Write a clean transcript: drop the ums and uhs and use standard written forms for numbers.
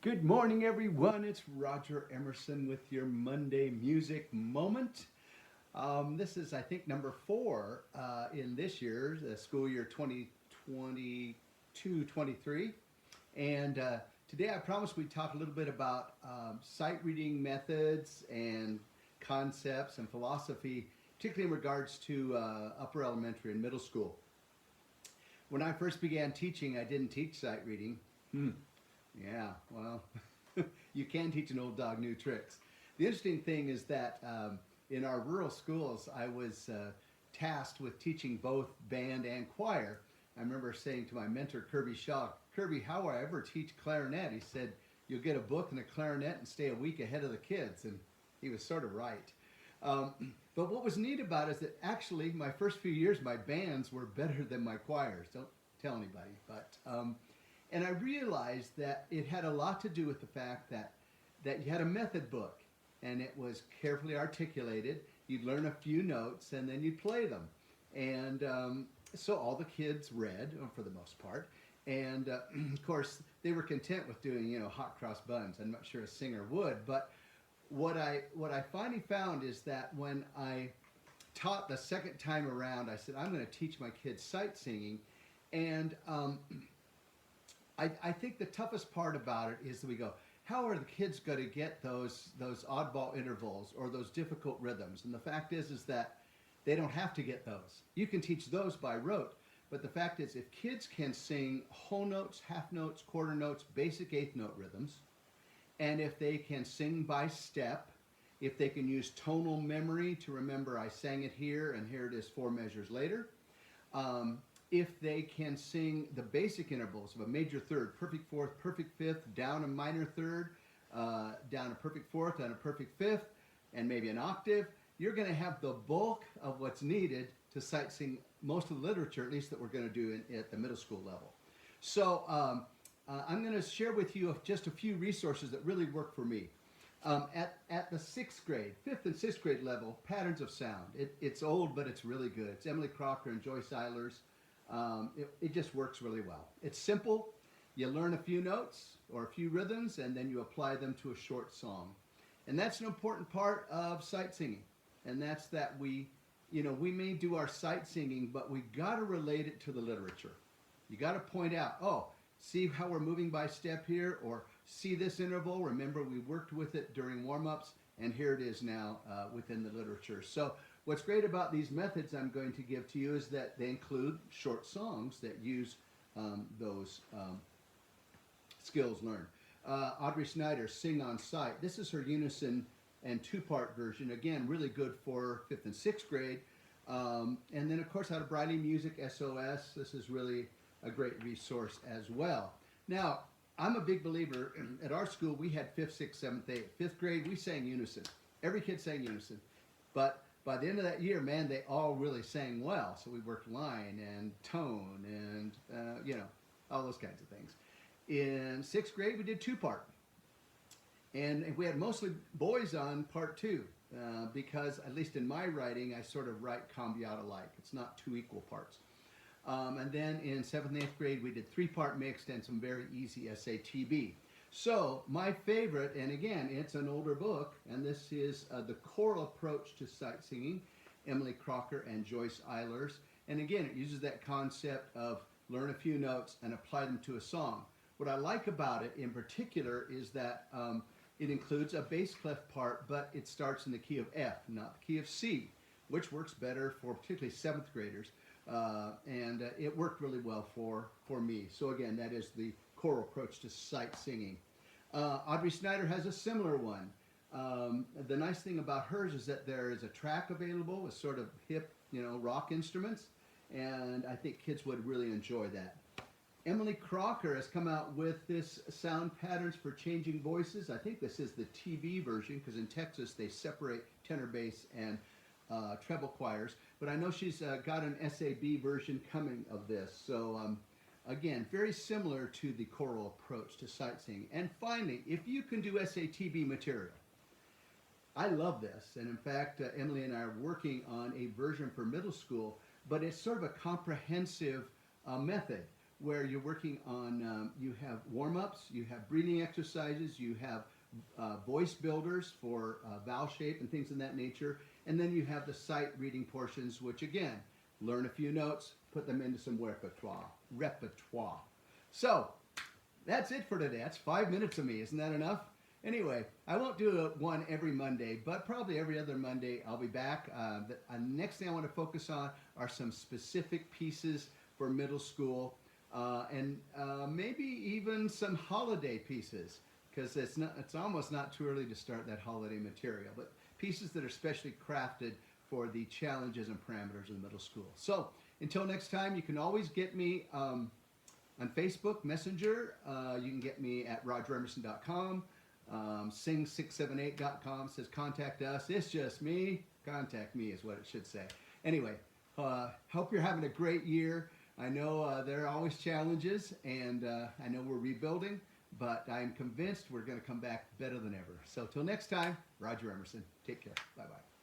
Good morning, everyone. It's Roger Emerson with your Monday Music Moment. This is, I think, number four in this year, the school year 2022-23. And today I promised we'd talk a little bit about sight reading methods and concepts and philosophy, particularly in regards to upper elementary and middle school. When I first began teaching, I didn't teach sight reading. Yeah, well, you can teach an old dog new tricks. The interesting thing is that in our rural schools, I was tasked with teaching both band and choir. I remember saying to my mentor, Kirby Shaw, Kirby, how will I ever teach clarinet? He said, you'll get a book and a clarinet and stay a week ahead of the kids. And he was sort of right. But what was neat about it is that actually my first few years, my bands were better than my choirs. Don't tell anybody, but... And I realized that it had a lot to do with the fact that you had a method book, and it was carefully articulated. You'd learn a few notes, and then you'd play them. And so all the kids read, for the most part. And of course, they were content with doing, hot cross buns. I'm not sure a singer would, but what I finally found is that when I taught the second time around, I said, I'm going to teach my kids sight singing, and I think the toughest part about it is that we go, how are the kids going to get those oddball intervals or those difficult rhythms? And the fact is that they don't have to get those. You can teach those by rote. But the fact is, if kids can sing whole notes, half notes, quarter notes, basic eighth note rhythms, and if they can sing by step, if they can use tonal memory to remember I sang it here and here it is 4 measures later, if they can sing the basic intervals of a major third, perfect fourth, perfect fifth, down a minor third, down a perfect fourth, down a perfect fifth, and maybe an octave, you're going to have the bulk of what's needed to sight sing most of the literature, at least that we're going to do at the middle school level. So I'm going to share with you just a few resources that really work for me. At the 6th grade, 5th and 6th grade level, Patterns of Sound. It's old, but it's really good. It's Emily Crocker and Joyce Eilers. It just works really well. It's simple. You learn a few notes or a few rhythms, and then you apply them to a short song. And that's an important part of sight singing. And that's that we may do our sight singing, but we got to relate it to the literature. You got to point out, see how we're moving by step here, or see this interval. Remember, we worked with it during warm-ups, and here it is now within the literature. So what's great about these methods I'm going to give to you is that they include short songs that use those skills learned. Audrey Snyder, Sing on Sight. This is her unison and 2-part version. Again, really good for 5th and 6th grade. And then, of course, out of Briley Music, SOS. This is really a great resource as well. Now, I'm a big believer. At our school, we had 5th, 6th, 7th, 8th. 5th grade, we sang unison. Every kid sang unison. But by the end of that year, man, they all really sang well. So we worked line and tone and, all those kinds of things. In 6th grade, we did 2-part. And we had mostly boys on part 2 because, at least in my writing, I sort of write cambiata alike. It's not 2 equal parts. And then in 7th and 8th grade, we did 3-part mixed and some very easy SATB. So my favorite, and again, it's an older book, and this is The Choral Approach to Sight Singing, Emily Crocker and Joyce Eilers. And again, it uses that concept of learn a few notes and apply them to a song. What I like about it in particular is that it includes a bass clef part, but it starts in the key of F, not the key of C, which works better for particularly 7th graders. And it worked really well for me. So again, that is the choral approach to sight singing. Audrey Snyder has a similar one. The nice thing about hers is that there is a track available with sort of hip, rock instruments, and I think kids would really enjoy that. Emily Crocker has come out with this sound patterns for changing voices. I think this is the TV version because in Texas they separate tenor bass and treble choirs. But I know she's got an SAB version coming of this. So again, very similar to the choral approach to sight singing. And finally, if you can do SATB material, I love this. And in fact, Emily and I are working on a version for middle school, but it's sort of a comprehensive method where you're working on, you have warm-ups, you have breathing exercises, you have voice builders for vowel shape and things of that nature, and then you have the sight reading portions, which again, learn a few notes, put them into some repertoire. So, that's it for today. That's 5 minutes of me. Isn't that enough? Anyway, I won't do one every Monday, but probably every other Monday I'll be back. The next thing I want to focus on are some specific pieces for middle school, and maybe even some holiday pieces, because it's almost not too early to start that holiday material, but pieces that are specially crafted for the challenges and parameters of the middle school. So until next time, you can always get me on Facebook Messenger. You can get me at rogeremerson.com. Sing678.com says contact us. It's just me. Contact me is what it should say. Anyway, hope you're having a great year. I know there are always challenges, and I know we're rebuilding, but I'm convinced we're going to come back better than ever. So till next time, Roger Emerson. Take care. Bye-bye.